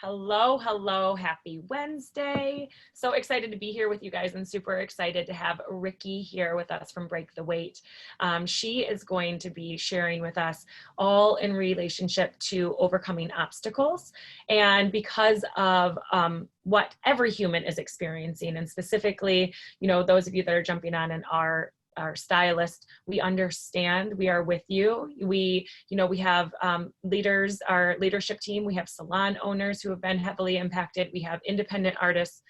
Hello, hello, happy Wednesday. So excited to be here with you guys and super excited to have Ricky here with us from Break the Weight. She is going to be sharing with us all in relationship to overcoming obstacles. And because of what every human is experiencing, and specifically, those of you that are jumping on and are stylist, we understand, we are with you. We have leaders, our leadership team, we have salon owners who have been heavily impacted. We have independent artists,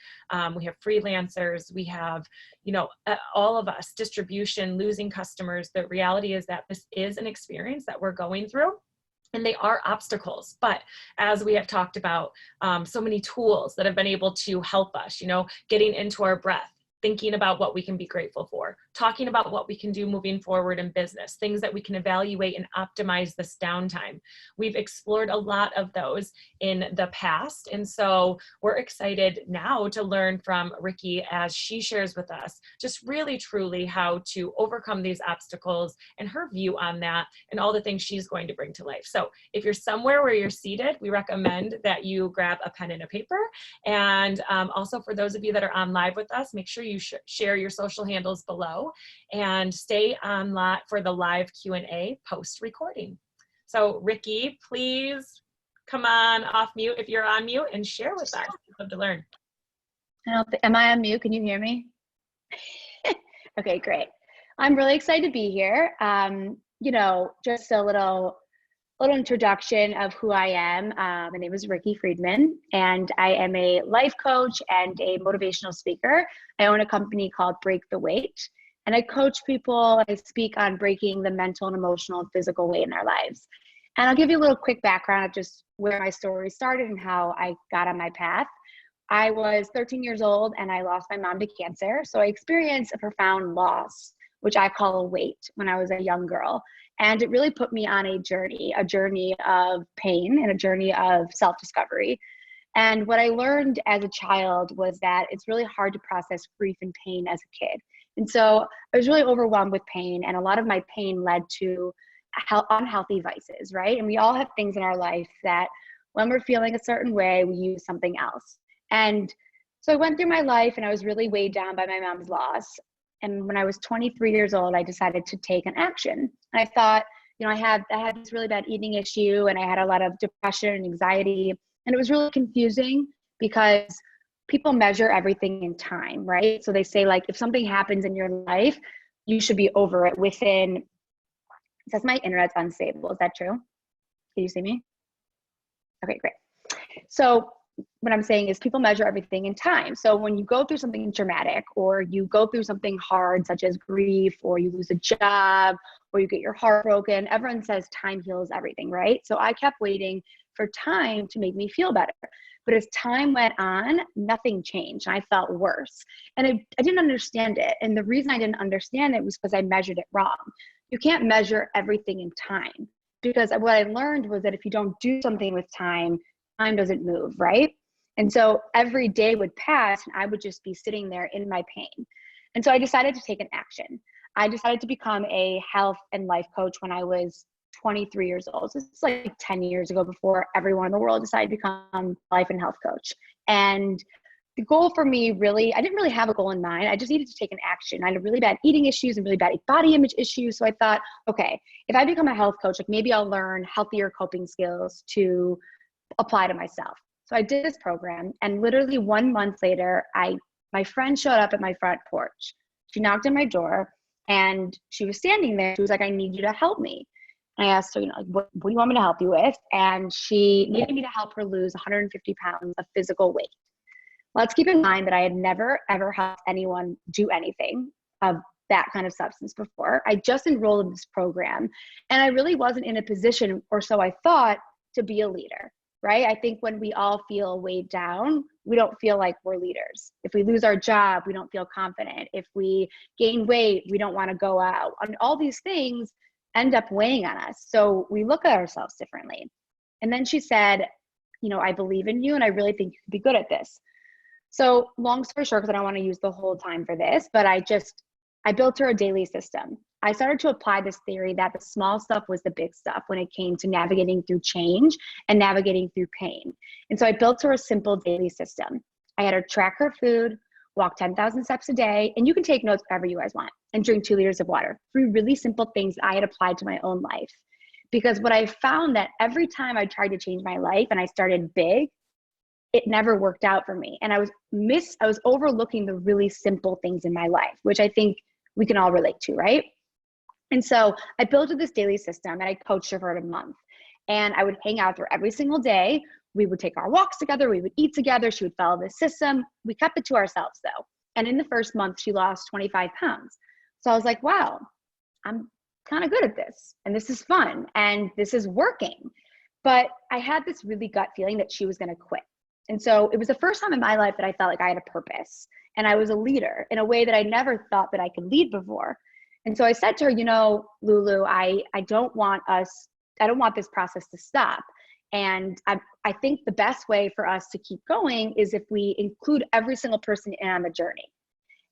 we have freelancers, we have, all of us, distribution, losing customers. The reality is that this is an experience that we're going through. And they are obstacles, but as we have talked about, so many tools that have been able to help us, getting into our breath, thinking about what we can be grateful for, talking about what we can do moving forward in business, things that we can evaluate and optimize this downtime. We've explored a lot of those in the past. And so we're excited now to learn from Ricky as she shares with us just really truly how to overcome these obstacles and her view on that and all the things she's going to bring to life. So if you're somewhere where you're seated, we recommend that you grab a pen and a paper. And also for those of you that are on live with us, make sure you share your social handles below and stay on for the live Q&A post recording. So Ricky, please come on off mute if you're on mute and share with us. I'd love to learn. Am I on mute? Can you hear me? Okay, great. I'm really excited to be here. Just a little introduction of who I am. My name is Ricky Friedman, and I am a life coach and a motivational speaker. I own a company called Break the Weight, and I coach people. I speak on breaking the mental and emotional and physical weight in their lives. And I'll give you a little quick background of just where my story started and how I got on my path. I was 13 years old and I lost my mom to cancer. So I experienced a profound loss, which I call a weight, when I was a young girl. And it really put me on a journey of pain and a journey of self-discovery. And what I learned as a child was that it's really hard to process grief and pain as a kid. And so I was really overwhelmed with pain, and a lot of my pain led to unhealthy vices, right? And we all have things in our life that when we're feeling a certain way, we use something else. And so I went through my life and I was really weighed down by my mom's loss. And when I was 23 years old, I decided to take an action. And I thought, I had this really bad eating issue, and I had a lot of depression and anxiety. And it was really confusing because people measure everything in time, right? So they say, like, if something happens in your life, you should be over it within, it says my internet's unstable. Is that true? Can you see me? Okay, great. So what I'm saying is people measure everything in time. So when you go through something dramatic, or you go through something hard, such as grief, or you lose a job, or you get your heart broken, everyone says time heals everything, right? So I kept waiting for time to make me feel better. But as time went on, nothing changed. I felt worse. And I didn't understand it. And the reason I didn't understand it was because I measured it wrong. You can't measure everything in time, because what I learned was that if you don't do something with time doesn't move, right? And so every day would pass and I would just be sitting there in my pain. And so I decided to take an action. I decided to become a health and life coach when I was 23 years old. So it's like 10 years ago, before everyone in the world decided to become a life and health coach. And the goal for me, really, I didn't really have a goal in mind. I just needed to take an action. I had really bad eating issues and really bad body image issues. So I thought, okay, if I become a health coach, like maybe I'll learn healthier coping skills to apply to myself. So I did this program, and literally 1 month later, my friend showed up at my front porch. She knocked on my door and she was standing there. She was like, I need you to help me. And I asked her, what do you want me to help you with? And she needed me to help her lose 150 pounds of physical weight. Let's keep in mind that I had never, ever helped anyone do anything of that kind of substance before. I just enrolled in this program, and I really wasn't in a position, or so I thought, to be a leader. Right? I think when we all feel weighed down, we don't feel like we're leaders. If we lose our job, we don't feel confident. If we gain weight, we don't want to go out. And all these things end up weighing on us. So we look at ourselves differently. And then she said, I believe in you, and I really think you could be good at this. So long story short, because I don't want to use the whole time for this, but I built her a daily system. I started to apply this theory that the small stuff was the big stuff when it came to navigating through change and navigating through pain. And so I built her a simple daily system. I had her track her food, walk 10,000 steps a day, and you can take notes wherever you guys want, and drink 2 liters of water. 3 really simple things I had applied to my own life. Because what I found that every time I tried to change my life and I started big, it never worked out for me. And I was overlooking the really simple things in my life, which I think we can all relate to, right? And so I built this daily system and I coached her for a month. And I would hang out with her every single day. We would take our walks together. We would eat together. She would follow the system. We kept it to ourselves though. And in the first month, she lost 25 pounds. So I was like, wow, I'm kind of good at this. And this is fun. And this is working. But I had this really gut feeling that she was going to quit. And so it was the first time in my life that I felt like I had a purpose and I was a leader in a way that I never thought that I could lead before. And so I said to her, you know, Lulu, I don't want this process to stop. And I think the best way for us to keep going is if we include every single person in on the journey.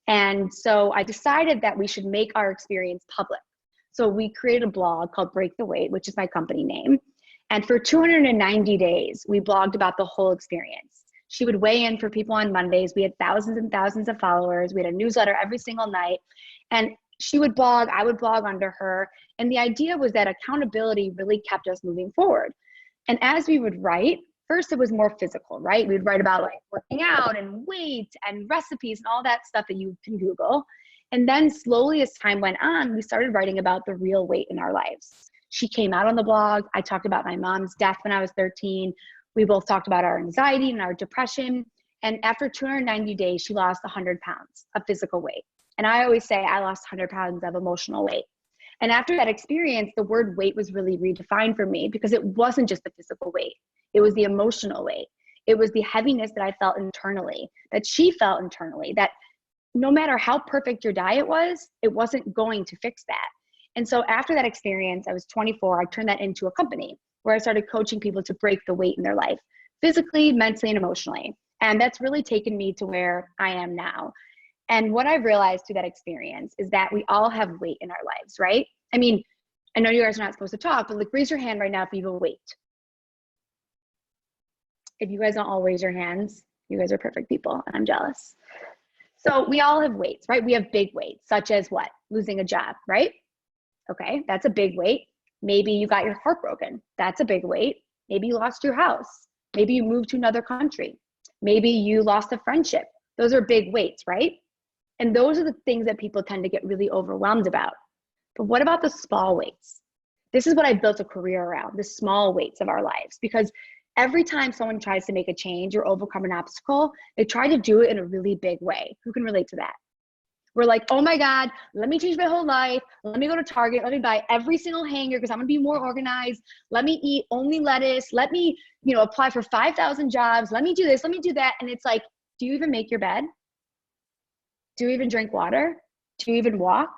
And so I decided that we should make our experience public. So we created a blog called Break the Weight, which is my company name. And for 290 days, we blogged about the whole experience. She would weigh in for people on Mondays. We had thousands and thousands of followers. We had a newsletter every single night. And she would blog, I would blog under her. And the idea was that accountability really kept us moving forward. And as we would write, first it was more physical, right? We'd write about like working out and weight and recipes and all that stuff that you can Google. And then slowly as time went on, we started writing about the real weight in our lives. She came out on the blog. I talked about my mom's death when I was 13. We both talked about our anxiety and our depression. And after 290 days, she lost 100 pounds of physical weight. And I always say I lost 100 pounds of emotional weight. And after that experience, the word weight was really redefined for me because it wasn't just the physical weight. It was the emotional weight. It was the heaviness that I felt internally, that she felt internally, that no matter how perfect your diet was, it wasn't going to fix that. And so after that experience, I was 24, I turned that into a company where I started coaching people to break the weight in their life, physically, mentally, and emotionally. And that's really taken me to where I am now. And what I've realized through that experience is that we all have weight in our lives, right? I mean, I know you guys are not supposed to talk, but like raise your hand right now if you have a weight. If you guys don't all raise your hands, you guys are perfect people and I'm jealous. So we all have weights, right? We have big weights, such as what? Losing a job, right? Okay, that's a big weight. Maybe you got your heart broken. That's a big weight. Maybe you lost your house. Maybe you moved to another country. Maybe you lost a friendship. Those are big weights, right? And those are the things that people tend to get really overwhelmed about. But what about the small weights? This is what I built a career around, the small weights of our lives, because every time someone tries to make a change or overcome an obstacle, they try to do it in a really big way. Who can relate to that? We're like, oh my God, let me change my whole life. Let me go to Target. Let me buy every single hanger because I'm gonna be more organized. Let me eat only lettuce. Let me, apply for 5,000 jobs. Let me do this, let me do that. And it's like, do you even make your bed? Do you even drink water? Do you even walk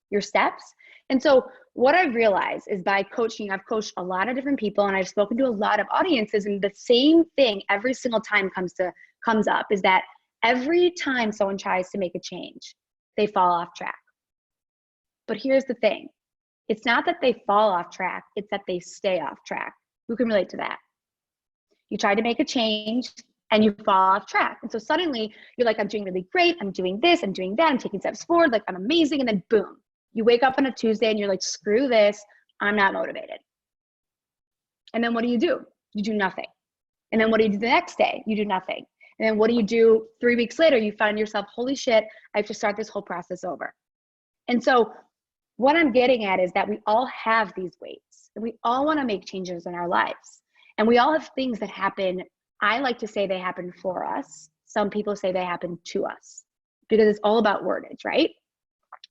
your steps? And so what I've realized is by coaching, I've coached a lot of different people and I've spoken to a lot of audiences, and the same thing every single time comes up is that every time someone tries to make a change, they fall off track. But here's the thing. It's not that they fall off track, it's that they stay off track. Who can relate to that? You try to make a change and you fall off track. And so suddenly you're like, I'm doing really great. I'm doing this, I'm doing that. I'm taking steps forward. Like I'm amazing. And then boom, you wake up on a Tuesday and you're like, screw this. I'm not motivated. And then what do? You do nothing. And then what do you do the next day? You do nothing. And then what do you do 3 weeks later? You find yourself, holy shit, I have to start this whole process over. And so what I'm getting at is that we all have these weights and we all want to make changes in our lives. And we all have things that happen. I like to say they happen for us. Some people say they happen to us because it's all about wordage, right?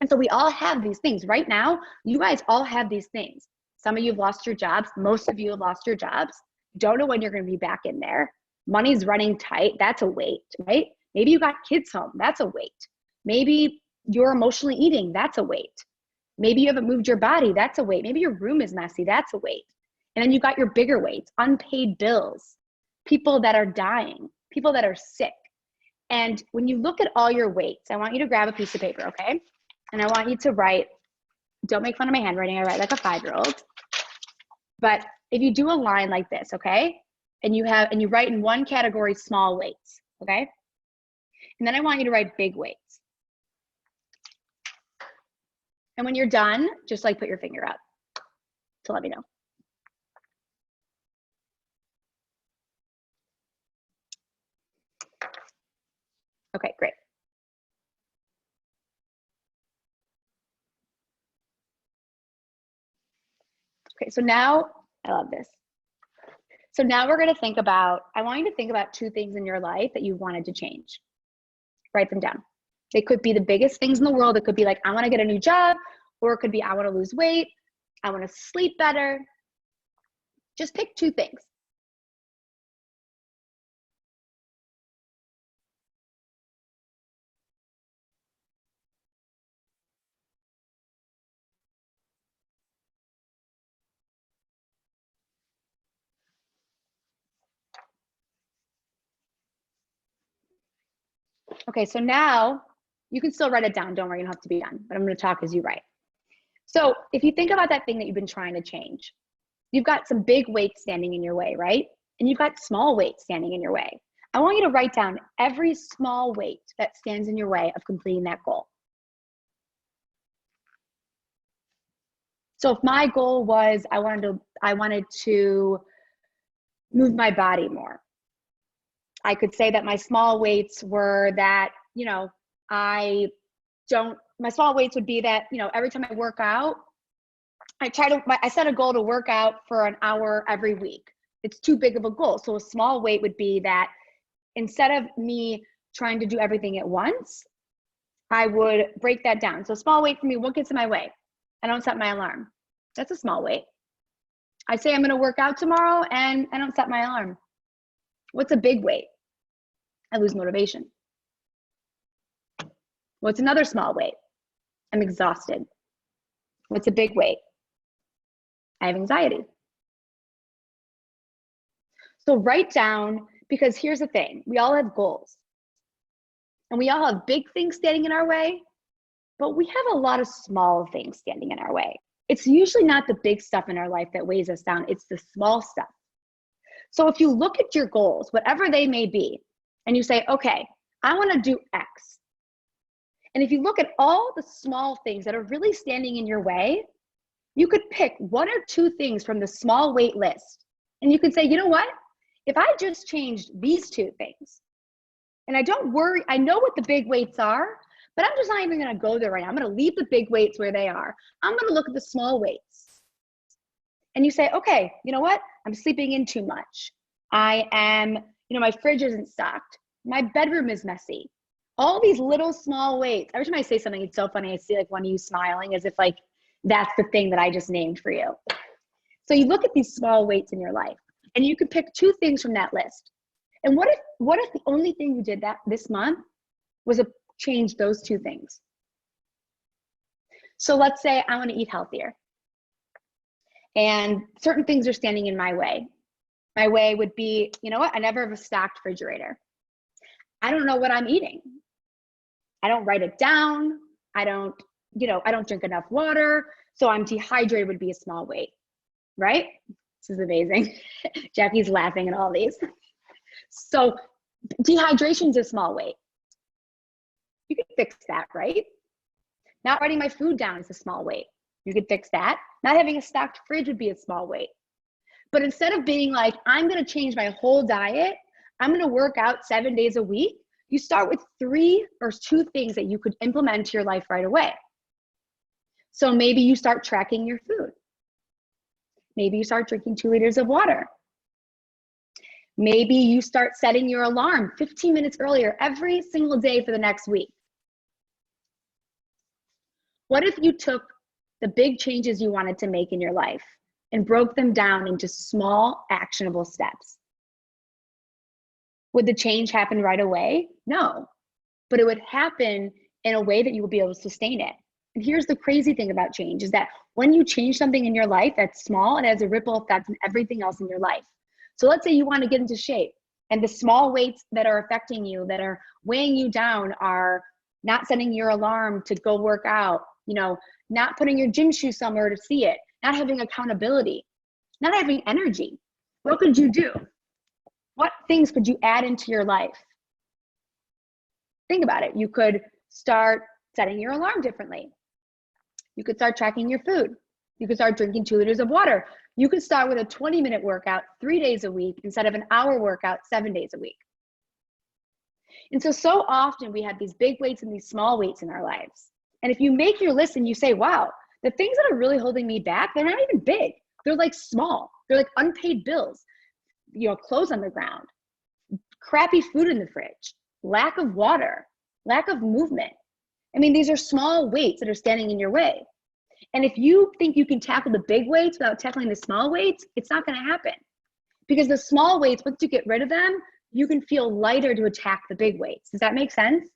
And so we all have these things. Right now, you guys all have these things. Some of you have lost your jobs. Most of you have lost your jobs. Don't know when you're going to be back in there. Money's running tight. That's a weight, right? Maybe you got kids home. That's a weight. Maybe you're emotionally eating. That's a weight. Maybe you haven't moved your body. That's a weight. Maybe your room is messy. That's a weight. And then you got your bigger weights, unpaid bills, people that are dying, people that are sick. And when you look at all your weights, I want you to grab a piece of paper, okay? And I want you to write don't make fun of my handwriting. I write like a 5-year-old. But if you do a line like this, okay, and you write in one category small weights, okay, and then I want you to write big weights. And when you're done, just like put your finger up to let me know. Okay, great. Okay, so now, I love this. So now we're gonna think about, I want you to think about 2 things in your life that you wanted to change. Write them down. They could be the biggest things in the world. It could be like, I wanna get a new job, or it could be, I wanna lose weight, I wanna sleep better. Just pick 2 things. Okay, so now you can still write it down. Don't worry, you don't have to be done, but I'm gonna talk as you write. So if you think about that thing that you've been trying to change, you've got some big weights standing in your way, right? And you've got small weights standing in your way. I want you to write down every small weight that stands in your way of completing that goal. So if my goal was I wanted to move my body more, I could say that my small weights were that, you know, my small weights would be that, you know, every time I work out, I set a goal to work out for an hour every week. It's too big of a goal. So a small weight would be that instead of me trying to do everything at once, I would break that down. So small weight for me, what gets in my way? I don't set my alarm. That's a small weight. I say I'm gonna work out tomorrow and I don't set my alarm. What's a big weight? I lose motivation. What's another small weight? I'm exhausted. What's a big weight? I have anxiety. So write down, because here's the thing, we all have goals. And we all have big things standing in our way, but we have a lot of small things standing in our way. It's usually not the big stuff in our life that weighs us down, it's the small stuff. So if you look at your goals, whatever they may be, and you say, okay, I wanna do X. And if you look at all the small things that are really standing in your way, you could pick 1 or 2 things from the small weight list. And you could say, you know what? If I just changed these 2 things, and I don't worry, I know what the big weights are, but I'm just not even gonna go there right now. I'm gonna leave the big weights where they are. I'm gonna look at the small weights. And you say, okay, you know what? I'm sleeping in too much. I am, you know, my fridge isn't stocked. My bedroom is messy. All these little small weights. Every time I say something, it's so funny. I see like one of you smiling as if like that's the thing that I just named for you. So you look at these small weights in your life and you can pick 2 things from that list. And what if the only thing you did that this month was to change those 2 things? So let's say I want to eat healthier and certain things are standing in my way. My way would be, you know what? I never have a stocked refrigerator. I don't know what I'm eating. I don't write it down. I don't drink enough water. So I'm dehydrated would be a small weight, right? This is amazing. Jackie's laughing at all these. So dehydration is a small weight. You could fix that, right? Not writing my food down is a small weight. You could fix that. Not having a stocked fridge would be a small weight. But instead of being like, I'm gonna change my whole diet, I'm gonna work out 7 days a week, you start with 3 or 2 things that you could implement to your life right away. So maybe you start tracking your food. Maybe you start drinking 2 liters of water. Maybe you start setting your alarm 15 minutes earlier every single day for the next week. What if you took the big changes you wanted to make in your life and broke them down into small, actionable steps? Would the change happen right away? No, but it would happen in a way that you will be able to sustain it. And here's the crazy thing about change is that when you change something in your life that's small, it has a ripple effect on everything else in your life. So let's say you want to get into shape and the small weights that are affecting you, that are weighing you down, are not setting your alarm to go work out, you know, not putting your gym shoes somewhere to see it, not having accountability, not having energy. What could you do? What things could you add into your life? Think about it. You could start setting your alarm differently. You could start tracking your food. You could start drinking 2 liters of water. You could start with a 20-minute workout 3 days a week instead of an hour workout 7 days a week. And so often we have these big weights and these small weights in our lives. And if you make your list and you say, wow, the things that are really holding me back, they're not even big. They're like small. They're like unpaid bills, you know, clothes on the ground, crappy food in the fridge, lack of water, lack of movement. I mean, these are small weights that are standing in your way. And if you think you can tackle the big weights without tackling the small weights, it's not going to happen. Because the small weights, once you get rid of them, you can feel lighter to attack the big weights. Does that make sense?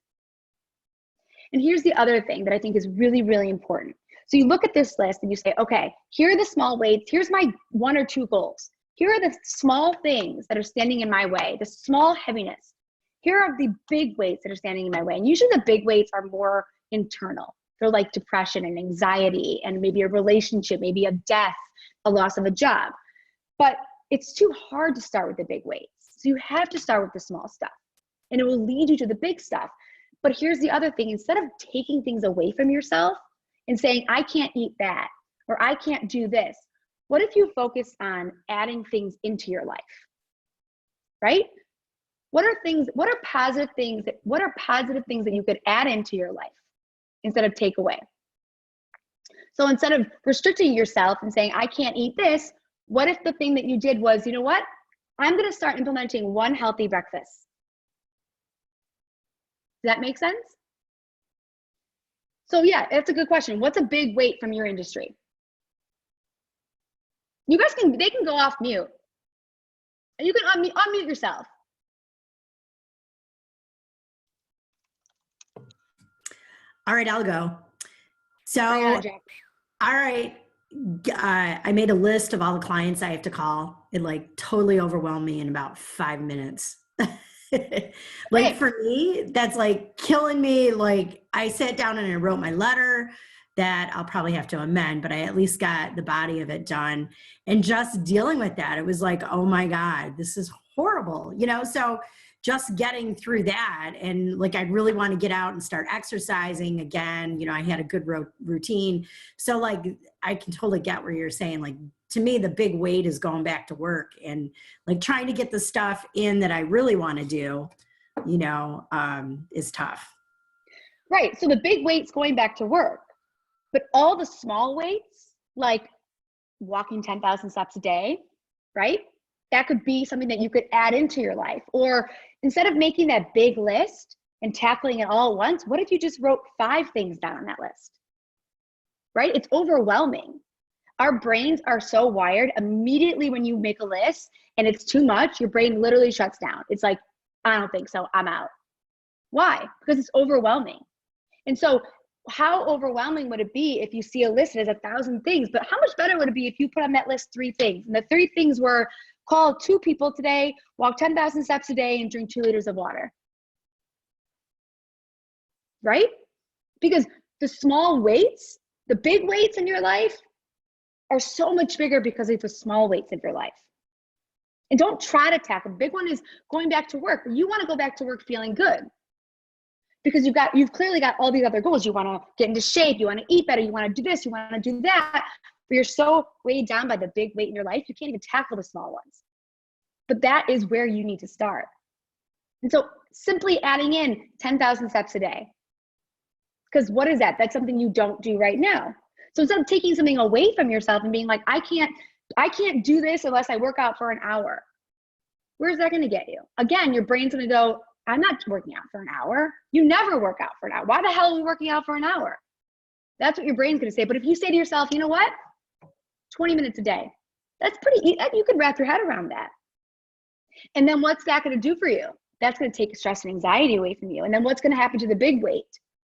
And here's the other thing that I think is really, really important. So you look at this list and you say, okay, here are the small weights. Here's my 1 or 2 goals. Here are the small things that are standing in my way, the small heaviness. Here are the big weights that are standing in my way. And usually the big weights are more internal. They're like depression and anxiety and maybe a relationship, maybe a death, a loss of a job. But it's too hard to start with the big weights. So you have to start with the small stuff and it will lead you to the big stuff. But here's the other thing. Instead of taking things away from yourself and saying, I can't eat that, or I can't do this, what if you focus on adding things into your life, right? What are positive things that you could add into your life instead of take away? So instead of restricting yourself and saying, I can't eat this, what if the thing that you did was, you know what? I'm going to start implementing 1 healthy breakfast. Does that make sense? So yeah, that's a good question. What's a big weight from your industry? You guys they can go off mute. And you can unmute yourself. All right, I'll go. So, Yeah, Jack. all right. I made a list of all the clients I have to call. It like totally overwhelmed me in about 5 minutes. Like for me, that's like killing me. Like I sat down and I wrote my letter that I'll probably have to amend, but I at least got the body of it done. And just dealing with that, it was like, oh my God, this is horrible, you know? So just getting through that, and like I really want to get out and start exercising again. You know, I had a good routine. So like I can totally get where you're saying, like, to me, the big weight is going back to work and like trying to get the stuff in that I really want to do, you know, is tough. Right. So the big weight's going back to work, but all the small weights, like walking 10,000 steps a day, right? That could be something that you could add into your life. Or instead of making that big list and tackling it all at once, what if you just wrote 5 things down on that list, right? It's overwhelming. Our brains are so wired. Immediately when you make a list and it's too much, your brain literally shuts down. It's like, I don't think so, I'm out. Why? Because it's overwhelming. And so how overwhelming would it be if you see a list that has 1,000 things, but how much better would it be if you put on that list 3 things? And the 3 things were call 2 people today, walk 10,000 steps a day, and drink 2 liters of water, right? Because the small weights, the big weights in your life are so much bigger because of the small weights in your life. And don't try to tackle. The big one is going back to work. You want to go back to work feeling good because you've clearly got all these other goals. You want to get into shape. You want to eat better. You want to do this. You want to do that. But you're so weighed down by the big weight in your life, you can't even tackle the small ones. But that is where you need to start. And so simply adding in 10,000 steps a day. Because what is that? That's something you don't do right now. So instead of taking something away from yourself and being like, I can't do this unless I work out for an hour. Where's that going to get you? Again, your brain's going to go, I'm not working out for an hour. You never work out for an hour. Why the hell are we working out for an hour? That's what your brain's going to say. But if you say to yourself, you know what? 20 minutes a day. That's pretty easy. You could wrap your head around that. And then what's that going to do for you? That's going to take stress and anxiety away from you. And then what's going to happen to the big weight?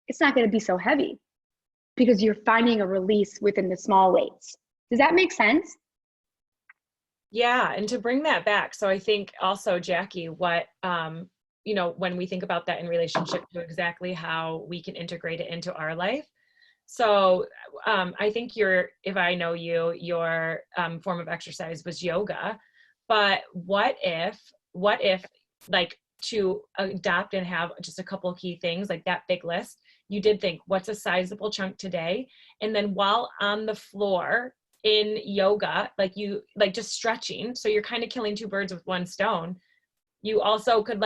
It's not going to be so heavy because you're finding a release within the small weights. Does that make sense? Yeah. And to bring that back. So I think also, Jackie, what, when we think about that in relationship to exactly how we can integrate it into our life. So I think if I know you, your form of exercise was yoga, but what if like to adopt and have just a couple of key things like that big list, you did think what's a sizable chunk today? And then while on the floor in yoga, like just stretching, so you're kind of killing two birds with one stone. You also could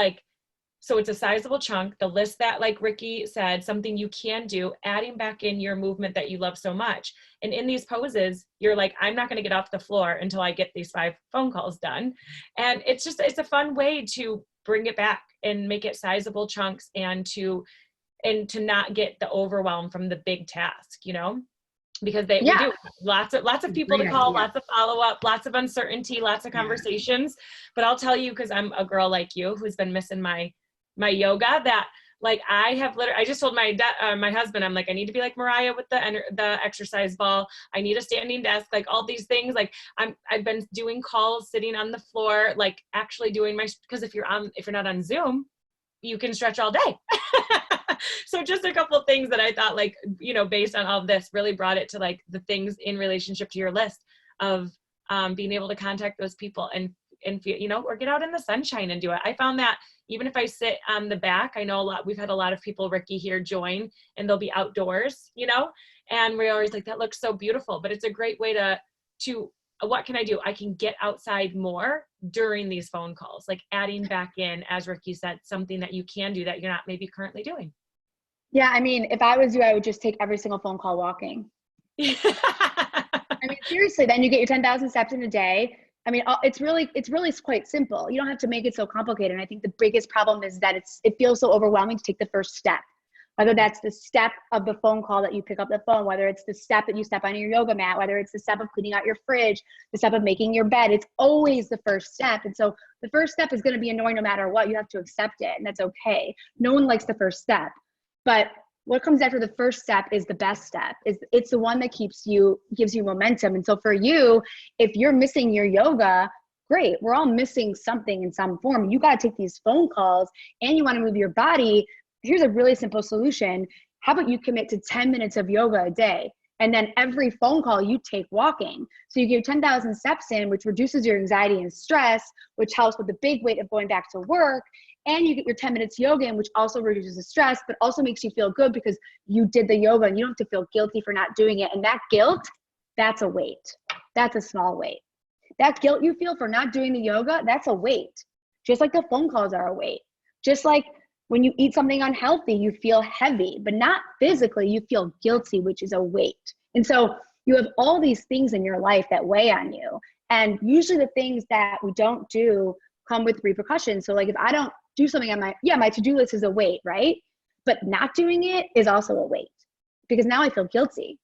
so it's a sizable chunk, the list that like Ricky said, something you can do, adding back in your movement that you love so much. And in these poses, you're like, I'm not going to get off the floor until I get these 5 phone calls done. And it's a fun way to bring it back and make it sizable chunks and to not get the overwhelm from the big task, because we do lots of people to call, lots of follow-up, lots of uncertainty, lots of conversations. But I'll tell you, because I'm a girl like you who's been missing my yoga, that I just told my husband, I'm like, I need to be like Mariah with the exercise ball. I need a standing desk, like all these things. Like I've been doing calls sitting on the floor, like actually doing because if you're not on Zoom, you can stretch all day. So just a couple of things that I thought based on all of this really brought it to like the things in relationship to your list of being able to contact those people and feel, or get out in the sunshine and do it. I found that even if I sit on the back, I know we've had a lot of people, Ricky here, join, and they'll be outdoors, and we're always like, that looks so beautiful, but it's a great way to what can I do? I can get outside more during these phone calls, like adding back in, as Ricky said, something that you can do that you're not maybe currently doing. Yeah. I mean, if I was you, I would just take every single phone call walking. I mean, seriously, then you get your 10,000 steps in a day. I mean, it's really quite simple. You don't have to make it so complicated. And I think the biggest problem is that it feels so overwhelming to take the first step, whether that's the step of the phone call that you pick up the phone, whether it's the step that you step on your yoga mat, whether it's the step of cleaning out your fridge, the step of making your bed. It's always the first step. And so the first step is going to be annoying no matter what. You have to accept it, and that's okay. No one likes the first step, but what comes after the first step is the best step. It's the one that gives you momentum. And so for you, if you're missing your yoga, great. We're all missing something in some form. You got to take these phone calls and you want to move your body. Here's a really simple solution. How about you commit to 10 minutes of yoga a day? And then every phone call you take walking. So you get 10,000 steps in, which reduces your anxiety and stress, which helps with the big weight of going back to work. And you get your 10 minutes yoga in, which also reduces the stress, but also makes you feel good because you did the yoga and you don't have to feel guilty for not doing it. And that guilt, that's a weight. That's a small weight. That guilt you feel for not doing the yoga, that's a weight. Just like the phone calls are a weight. Just like when you eat something unhealthy, you feel heavy, but not physically, you feel guilty, which is a weight. And so you have all these things in your life that weigh on you. And usually the things that we don't do come with repercussions. So like if I don't do something on my to-do list is a weight, right? But not doing it is also a weight because now I feel guilty.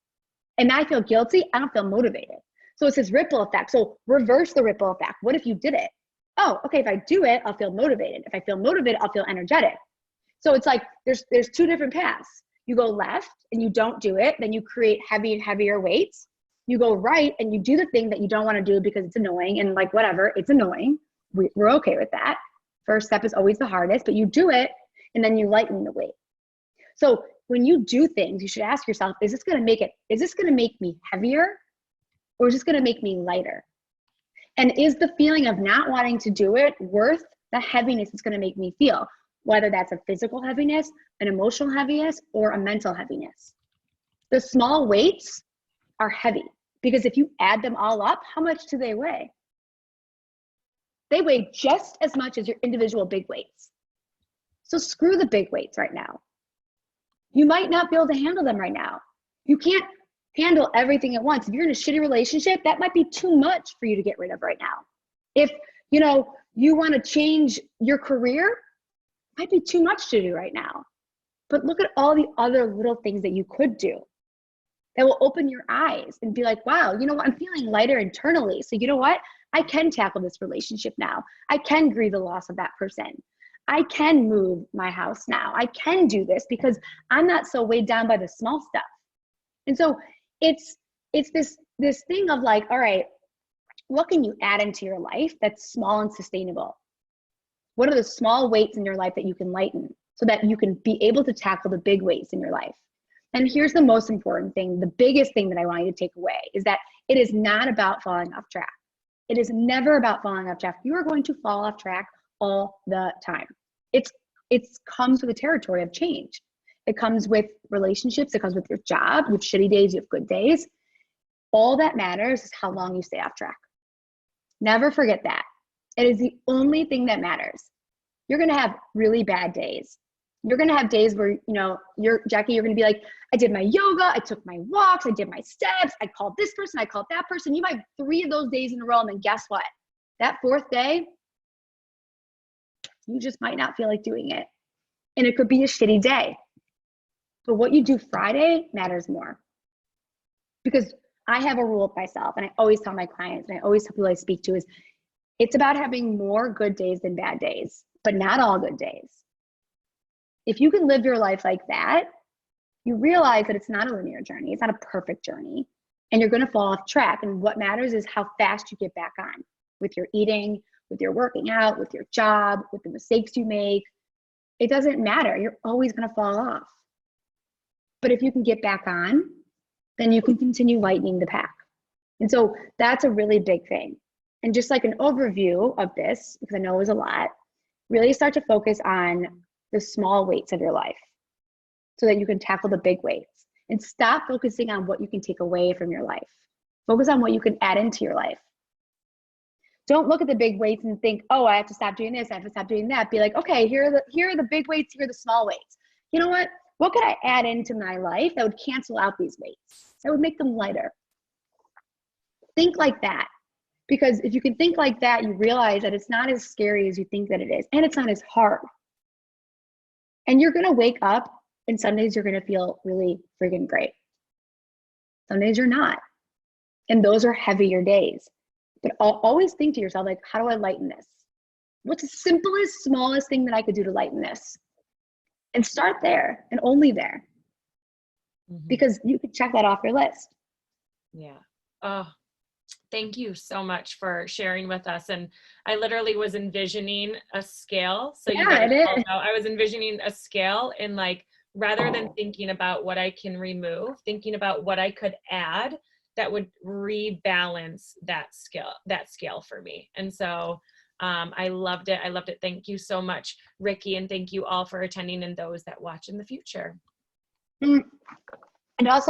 And now I feel guilty, I don't feel motivated. So it's this ripple effect. So reverse the ripple effect. What if you did it? Oh, okay, if I do it, I'll feel motivated. If I feel motivated, I'll feel energetic. So it's like there's 2 different paths. You go left and you don't do it, then you create heavy and heavier weights. You go right and you do the thing that you don't want to do because it's annoying and like whatever, it's annoying. We're okay with that. First step is always the hardest, but you do it and then you lighten the weight. So when you do things, you should ask yourself, is this going to make me heavier or is this going to make me lighter? And is the feeling of not wanting to do it worth the heaviness it's going to make me feel? Whether that's a physical heaviness, an emotional heaviness, or a mental heaviness. The small weights are heavy because if you add them all up, how much do they weigh? They weigh just as much as your individual big weights. So screw the big weights right now. You might not be able to handle them right now. You can't handle everything at once. If you're in a shitty relationship, that might be too much for you to get rid of right now. If you want to change your career, might be too much to do right now. But look at all the other little things that you could do that will open your eyes and be like, wow, you know what? I'm feeling lighter internally. So you know what? I can tackle this relationship now. I can grieve the loss of that person. I can move my house now. I can do this because I'm not so weighed down by the small stuff. And so it's this thing of like, all right, what can you add into your life that's small and sustainable? What are the small weights in your life that you can lighten so that you can be able to tackle the big weights in your life? And here's the most important thing, the biggest thing that I want you to take away is that it is not about falling off track. It is never about falling off track. You are going to fall off track all the time. It comes with the territory of change. It comes with relationships. It comes with your job. You have shitty days, you have good days. All that matters is how long you stay off track. Never forget that. It is the only thing that matters. You're going to have really bad days. You're going to have days where, Jackie, you're going to be like, I did my yoga, I took my walks, I did my steps, I called this person, I called that person. You might have 3 of those days in a row, and then guess what? That 4th day, you just might not feel like doing it. And it could be a shitty day. But what you do Friday matters more. Because I have a rule of myself, and I always tell my clients, and I always tell people I speak to, is it's about having more good days than bad days, but not all good days. If you can live your life like that, you realize that it's not a linear journey. It's not a perfect journey, and you're going to fall off track. And what matters is how fast you get back on with your eating, with your working out, with your job, with the mistakes you make. It doesn't matter. You're always going to fall off. But if you can get back on, then you can continue lightening the pack. And so that's a really big thing. And just like an overview of this, because I know it was a lot, really start to focus on the small weights of your life so that you can tackle the big weights, and stop focusing on what you can take away from your life. Focus on what you can add into your life. Don't look at the big weights and think, oh, I have to stop doing this, I have to stop doing that. Be like, okay, here are the big weights, here are the small weights. You know what? What could I add into my life that would cancel out these weights, that would make them lighter? Think like that. Because if you can think like that, you realize that it's not as scary as you think that it is, and it's not as hard. And you're gonna wake up, and some days you're gonna feel really friggin' great. Some days you're not. And those are heavier days. But always think to yourself, like, how do I lighten this? What's the simplest, smallest thing that I could do to lighten this? And start there, and only there. Because you can check that off your list. Yeah. Oh, thank you so much for sharing with us. And I literally was envisioning a scale. So yeah, you guys it is. all know, I was envisioning a scale, and like, rather than thinking about what I can remove, thinking about what I could add that would rebalance that scale for me. And so I loved it. I loved it. Thank you so much, Ricky. And thank you all for attending, and those that watch in the future. And also,